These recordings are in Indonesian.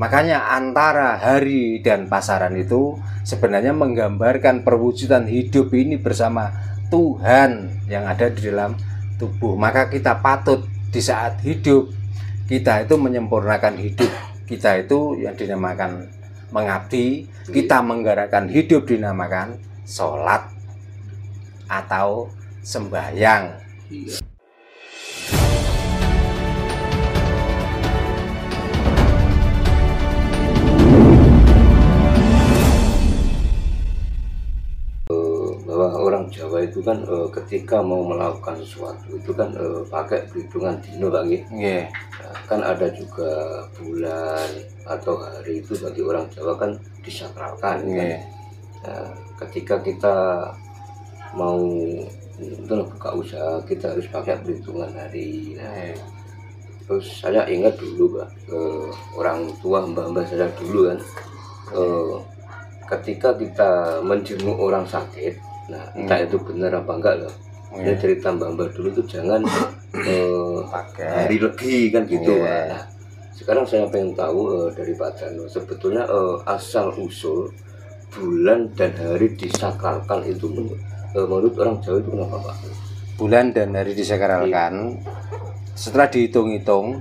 Makanya antara hari dan pasaran itu sebenarnya menggambarkan perwujudan hidup ini bersama Tuhan yang ada di dalam tubuh. Maka kita patut di saat hidup kita itu menyempurnakan hidup kita itu yang dinamakan mengabdi, kita menggerakkan hidup dinamakan sholat atau sembahyang. Bahwa orang Jawa itu kan ketika mau melakukan sesuatu itu kan pakai perhitungan dino Pak nggih. Yeah. Kan ada juga bulan atau hari itu bagi orang Jawa kan disakralkan. Yeah. Nah, ketika kita mau buka usaha kita harus pakai perhitungan hari. Nah, terus saya ingat dulu Pak, orang tua mbah-mbah saya dulu kan, ketika kita menjenguk orang sakit, nah entah itu benar apa enggak loh. Ini cerita mbah-mbah dulu tuh jangan pakai hari legi kan gitu. Nah, sekarang saya pengen tahu dari Pak Dano sebetulnya asal usul bulan dan hari disakralkan itu menurut orang Jawa itu kenapa Pak? Bulan dan hari disakralkan setelah dihitung-hitung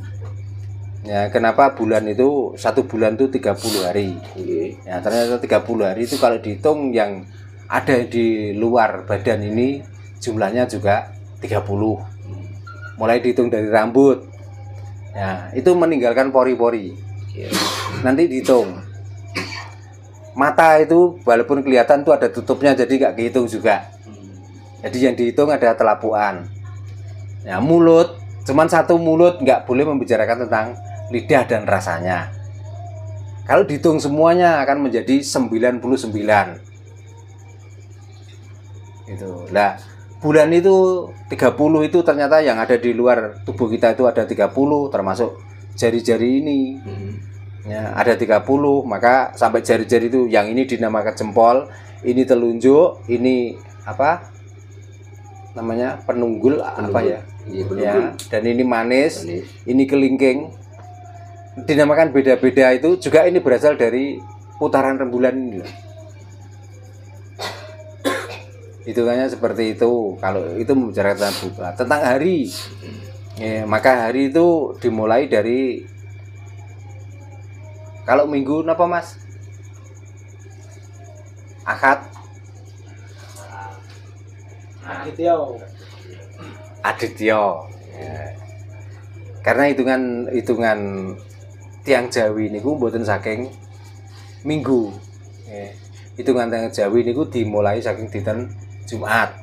ya, kenapa bulan itu satu bulan itu 30 hari. Ya, ternyata 30 hari itu kalau dihitung yang ada di luar badan ini jumlahnya juga 30. Mulai dihitung dari rambut. Ya, itu meninggalkan pori-pori. Nanti dihitung. Mata itu walaupun kelihatan tuh ada tutupnya jadi nggak dihitung juga. Jadi yang dihitung ada telapuan. Ya, mulut cuman satu mulut nggak boleh membicarakan tentang lidah dan rasanya. Kalau dihitung semuanya akan menjadi 99. Itu. Nah, bulan itu 30 itu ternyata yang ada di luar tubuh kita itu ada 30 termasuk jari-jari ini. Ya, ada 30, maka sampai jari-jari itu yang ini dinamakan jempol, ini telunjuk, ini apa? Namanya penunggul. Apa ya? Ya, dan ini manis, ini kelingking. Dinamakan beda-beda itu juga ini berasal dari putaran rembulan ini. Hitungannya seperti itu. Kalau itu membicarakan tentang hari, ya, maka hari itu dimulai dari kalau minggu apa Mas? Akad. Aditya. Ya. Karena hitungan tiang Jawi niku mboten saking minggu. Ya. Hitungan tiang Jawi niku dimulai saking dinten Jumat.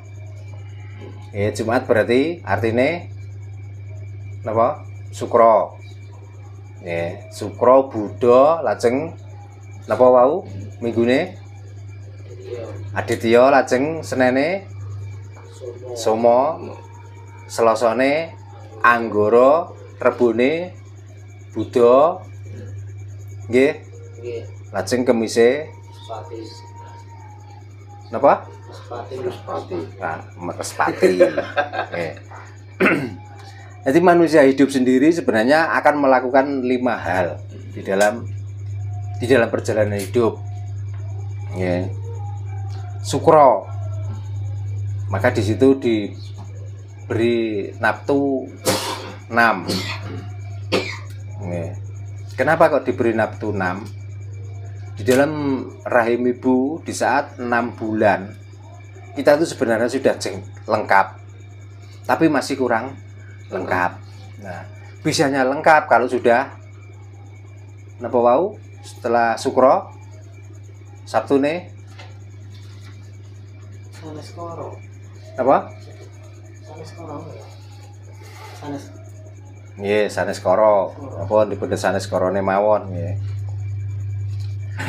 Ya, Jumat berarti artinya napa? Sukra. Ya, Sukra Buddha lajeng napa wau minggune? Aditya lajeng Senene Soma, Selasane Anggara, Rebone Buddha, nggih. Lajeng Kemise napa? Mespati. Jadi manusia hidup sendiri sebenarnya akan melakukan 5 hal di dalam perjalanan hidup. Ya. Sukra. Maka di situ diberi nafsu 6. Ya. Kenapa kok diberi nafsu 6? Di dalam rahim ibu di saat 6 bulan kita itu sebenarnya sudah lengkap, tapi masih kurang lengkap. Nah, bisanya lengkap kalau sudah napa wau setelah Sukra Sabtune Saneskoro. Apa? Saneskoro. Nggih, saneskara. Apa dipun saneskarane mawon nggih.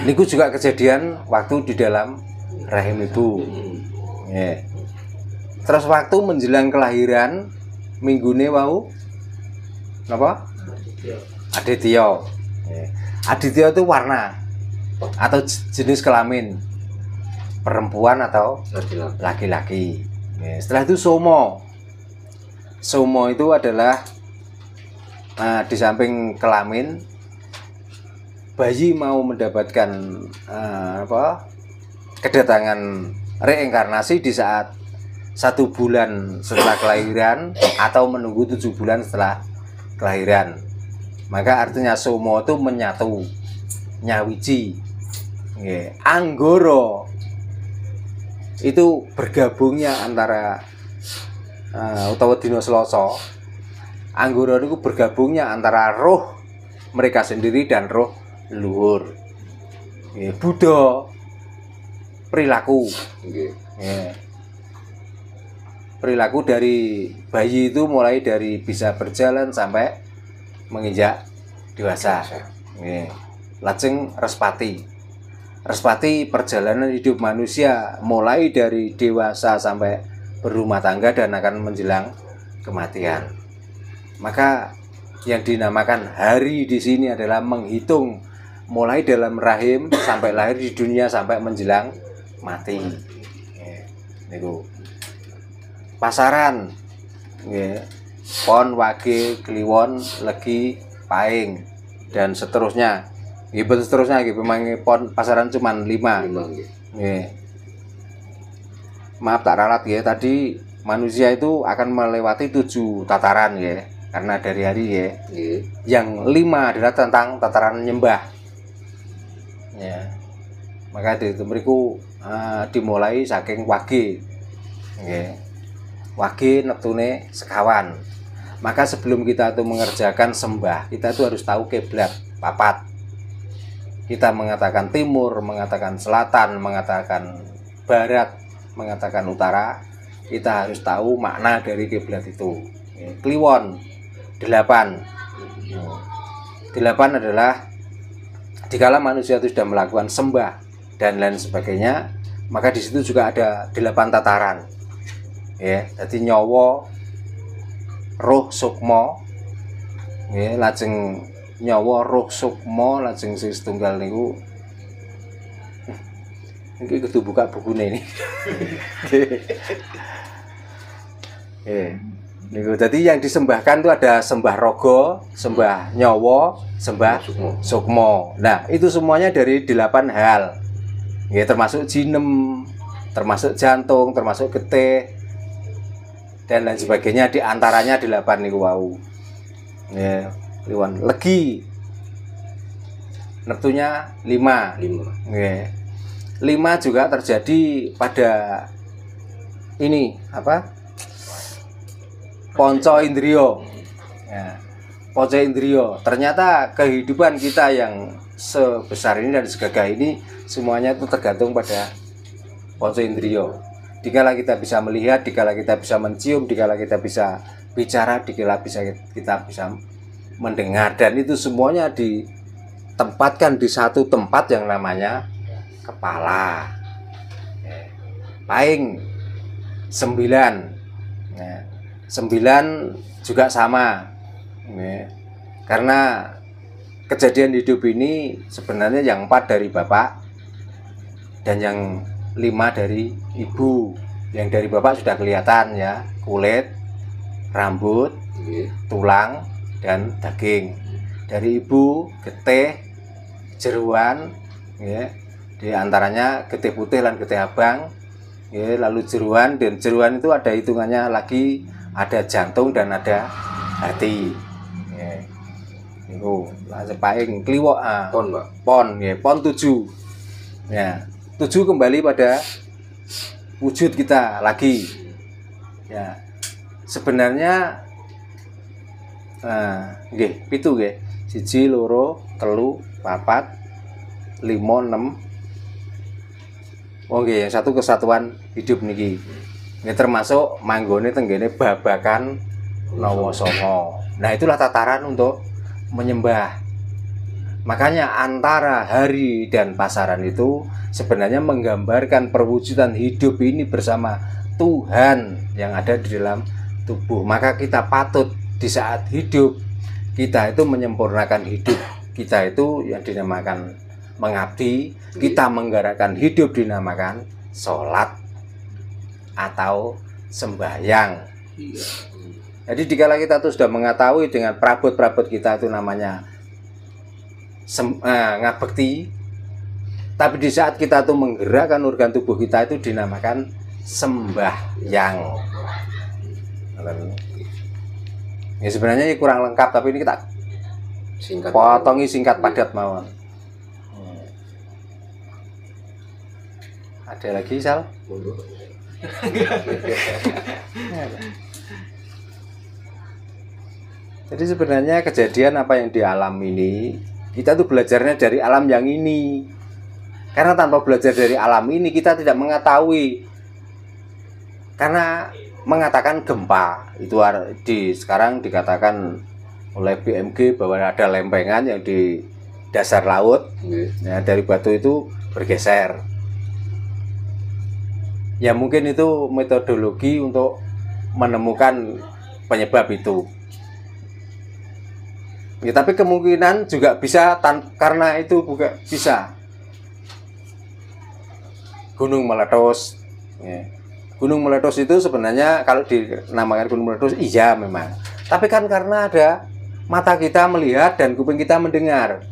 Niku juga kejadian waktu di dalam rahim ibu. Nggih. Terus waktu menjelang kelahiran minggune wau napa? Aditya. Aditya itu warna atau jenis kelamin perempuan atau laki-laki. Setelah itu Somo. Somo itu adalah di samping kelamin bayi mau mendapatkan kedatangan reinkarnasi di saat 1 bulan setelah kelahiran atau menunggu 7 bulan setelah kelahiran. Maka artinya somo itu menyatu, nyawiji. Anggoro itu bergabungnya antara utawa dina Selasa. Anggoro itu bergabungnya antara roh mereka sendiri dan roh leluhur. Buddha perilaku. Perilaku dari bayi itu mulai dari bisa berjalan sampai menginjak dewasa. Lajeng respati. Respati perjalanan hidup manusia mulai dari dewasa sampai berumah tangga dan akan menjelang kematian. Maka yang dinamakan hari di sini adalah menghitung mulai dalam rahim sampai lahir di dunia sampai menjelang mati. Niku. Pasaran. Pon, wage, kliwon, legi, paing dan seterusnya. Seterusnya memang pon pasaran cuma 5. Maaf tak ralat ya, tadi manusia itu akan melewati 7 tataran ya. Karena dari hari ya. Yang 5 adalah tentang tataran nyembah. Ya. Maka itu mriku dimulai saking wage. Wage neptune sekawan. Maka sebelum kita itu mengerjakan sembah, kita itu harus tahu kiblat 4. Kita mengatakan timur, mengatakan selatan, mengatakan barat, mengatakan utara. Kita harus tahu makna dari kiblat itu. Kliwon 8. 8 adalah dikala manusia itu sudah melakukan sembah dan lain sebagainya, maka di situ juga ada 8 tataran. Jadi nyawa, roh sukma, lajeng nyawa, roh sukma, lajeng sing setunggal niku. Iki kudu buka bukune ini. Niku jadi yang disembahkan itu ada sembah rogo, sembah nyawa, sembah sukma. Nah, itu semuanya dari 8 hal. Termasuk jinem, termasuk jantung, termasuk getih dan lain sebagainya, di antaranya 8 niku wau. Kliwon legi. Neptunya 5. 5 juga terjadi pada ini ponco indrio. Ponco indrio. Ternyata kehidupan kita yang sebesar ini dan segagah ini semuanya itu tergantung pada ponco indrio. Dikala kita bisa melihat, dikala kita bisa mencium, dikala kita bisa bicara, dikala kita bisa mendengar, dan itu semuanya ditempatkan di satu tempat yang namanya kepala. Paing 9. 9 juga sama. Karena kejadian hidup ini sebenarnya yang 4 dari bapak dan yang 5 dari ibu. Yang dari bapak sudah kelihatan ya, kulit, rambut, tulang dan daging. Dari ibu getih, jeruan, di antaranya getih putih dan getih abang, lalu jeruan, dan jeruan itu ada hitungannya lagi, ada jantung dan ada hati. Itu paling kliwok pon 7. 7 kembali pada wujud kita lagi. Sebenarnya pitu 1, 2, 3, 4, 5, 6. Yang satu kesatuan hidup niki. Ini termasuk manggone tenggene babakan Nawa Songo. Nah, itulah tataran untuk menyembah. Makanya antara hari dan pasaran itu sebenarnya menggambarkan perwujudan hidup ini bersama Tuhan yang ada di dalam tubuh. Maka kita patut di saat hidup kita itu menyempurnakan hidup kita itu yang dinamakan mengabdi. Kita menggerakkan hidup dinamakan sholat atau sembahyang. Jadi dikala kita tuh sudah mengetahui dengan perabot-perabot kita itu namanya ngabekti. Tapi di saat kita tuh menggerakkan organ tubuh kita itu dinamakan sembahyang. Ya sebenarnya ini kurang lengkap, tapi ini kita potongi singkat padat mawon. Ada lagi Sal? Jadi sebenarnya kejadian apa yang dialami ini, kita tuh belajarnya dari alam yang ini. Karena tanpa belajar dari alam ini kita tidak mengetahui. Karena mengatakan gempa itu sekarang dikatakan oleh BMG bahwa ada lempengan yang di dasar laut, ya, dari batu itu bergeser. Ya mungkin itu metodologi untuk menemukan penyebab itu. Ya, tapi kemungkinan juga bisa karena itu juga bisa gunung meletus. Ya. Gunung meletus itu sebenarnya kalau dinamakan gunung meletus iya memang. Tapi kan karena ada mata kita melihat dan kuping kita mendengar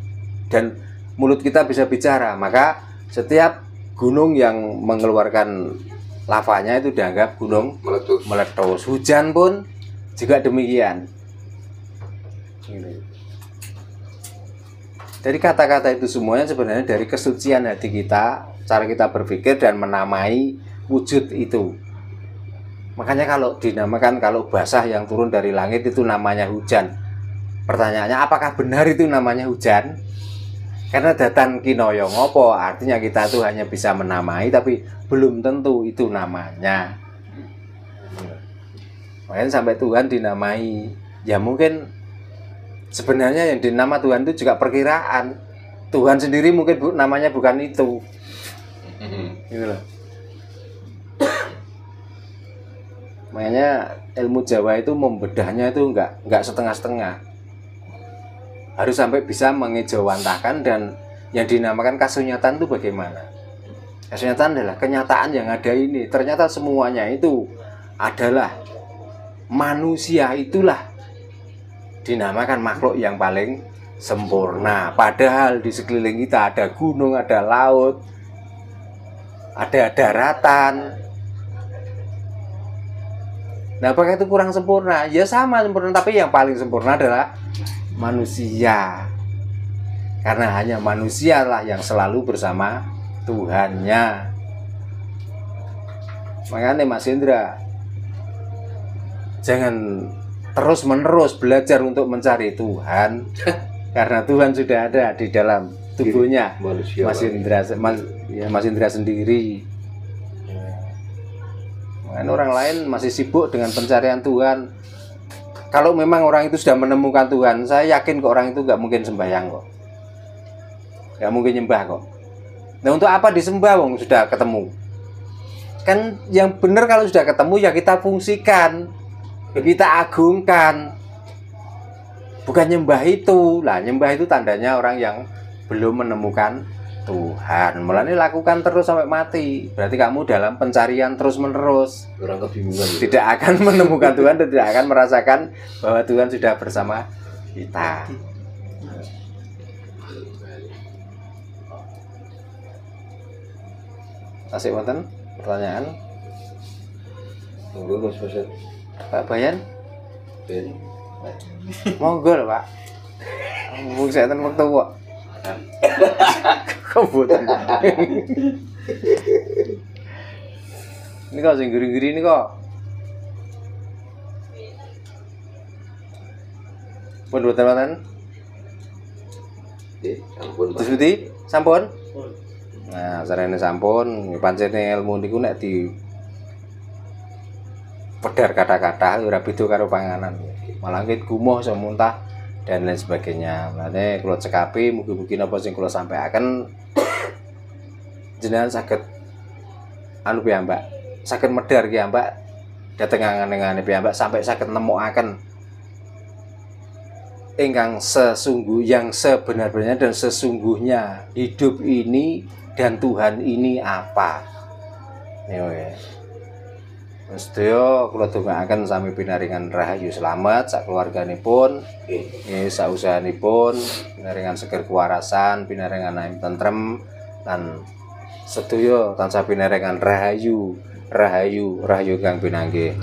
dan mulut kita bisa bicara, maka setiap gunung yang mengeluarkan lavanya itu dianggap gunung meletus. Hujan pun juga demikian. Dari kata-kata itu semuanya sebenarnya dari kesucian hati kita, cara kita berpikir dan menamai wujud itu. Makanya kalau dinamakan, kalau basah yang turun dari langit itu namanya hujan. Pertanyaannya, apakah benar itu namanya hujan? Karena datan kinoyo ngopo, artinya kita tuh hanya bisa menamai tapi belum tentu itu namanya. Makanya sampai Tuhan dinamai, ya mungkin sebenarnya yang dinama Tuhan itu juga perkiraan. Tuhan sendiri mungkin namanya bukan itu. Gitu loh. Makanya ilmu Jawa itu membedahnya itu enggak setengah-setengah. Harus sampai bisa mengejawantahkan, dan yang dinamakan kasunyatan itu bagaimana? Kasunyatan adalah kenyataan yang ada ini. Ternyata semuanya itu adalah manusia, itulah dinamakan makhluk yang paling sempurna. Padahal di sekeliling kita ada gunung, ada laut, ada daratan. Nah, apakah itu kurang sempurna? Ya sama sempurna, tapi yang paling sempurna adalah manusia. Karena hanya manusialah yang selalu bersama Tuhannya. Makanya Mas Indra, jangan terus-menerus belajar untuk mencari Tuhan. Karena Tuhan sudah ada di dalam tubuhnya Mas Indra sendiri. Makanya orang lain masih sibuk dengan pencarian Tuhan. Kalau memang orang itu sudah menemukan Tuhan, saya yakin kok orang itu nggak mungkin sembahyang kok, nggak mungkin nyembah kok. Nah, untuk apa disembah wong sudah ketemu? Kan yang benar kalau sudah ketemu ya kita fungsikan, kita agungkan, bukan nyembah itu. Lah nyembah itu tandanya orang yang belum menemukan Tuhan. Mulanya lakukan terus sampai mati. Berarti kamu dalam pencarian terus menerus. Orang kebingungan. Tidak akan menemukan Tuhan dan tidak akan merasakan bahwa Tuhan sudah bersama kita. Asik wonten pertanyaan? Monggo Mas Faisal. Pak Bayan? Ben. Monggo lho, Pak. Mung saya ten wektu kok. Kebutan. Ini kok sing guri-guri ini kok. Pun boten-boten. Nggih, sampun. Terus Budi, sampun? Nah, sarene sampun, pancene ilmu niku nek di pedar kata-kata ora beda karo panganan. Malah nggih gumuh iso muntah dan lain sebagainya. Mulane kula cekapi mugi-mugi napa sing kula sampaikan jenengan saged anu piyambak, saged medhar ki Mbak dhateng angen-angene piyambak sampai saged nemokaken ingkang yang sebenar-benarnya dan sesungguhnya hidup ini dan Tuhan ini apa. Ya. Sedaya kula dongaaken sami pinaringan rahayu slamet sak keluarganipun, nggih sak usahanipun, pinaringan seger kewarasan, pinaringan aim tentrem lan sedaya tansah pinaringan rahayu kang pinanggih.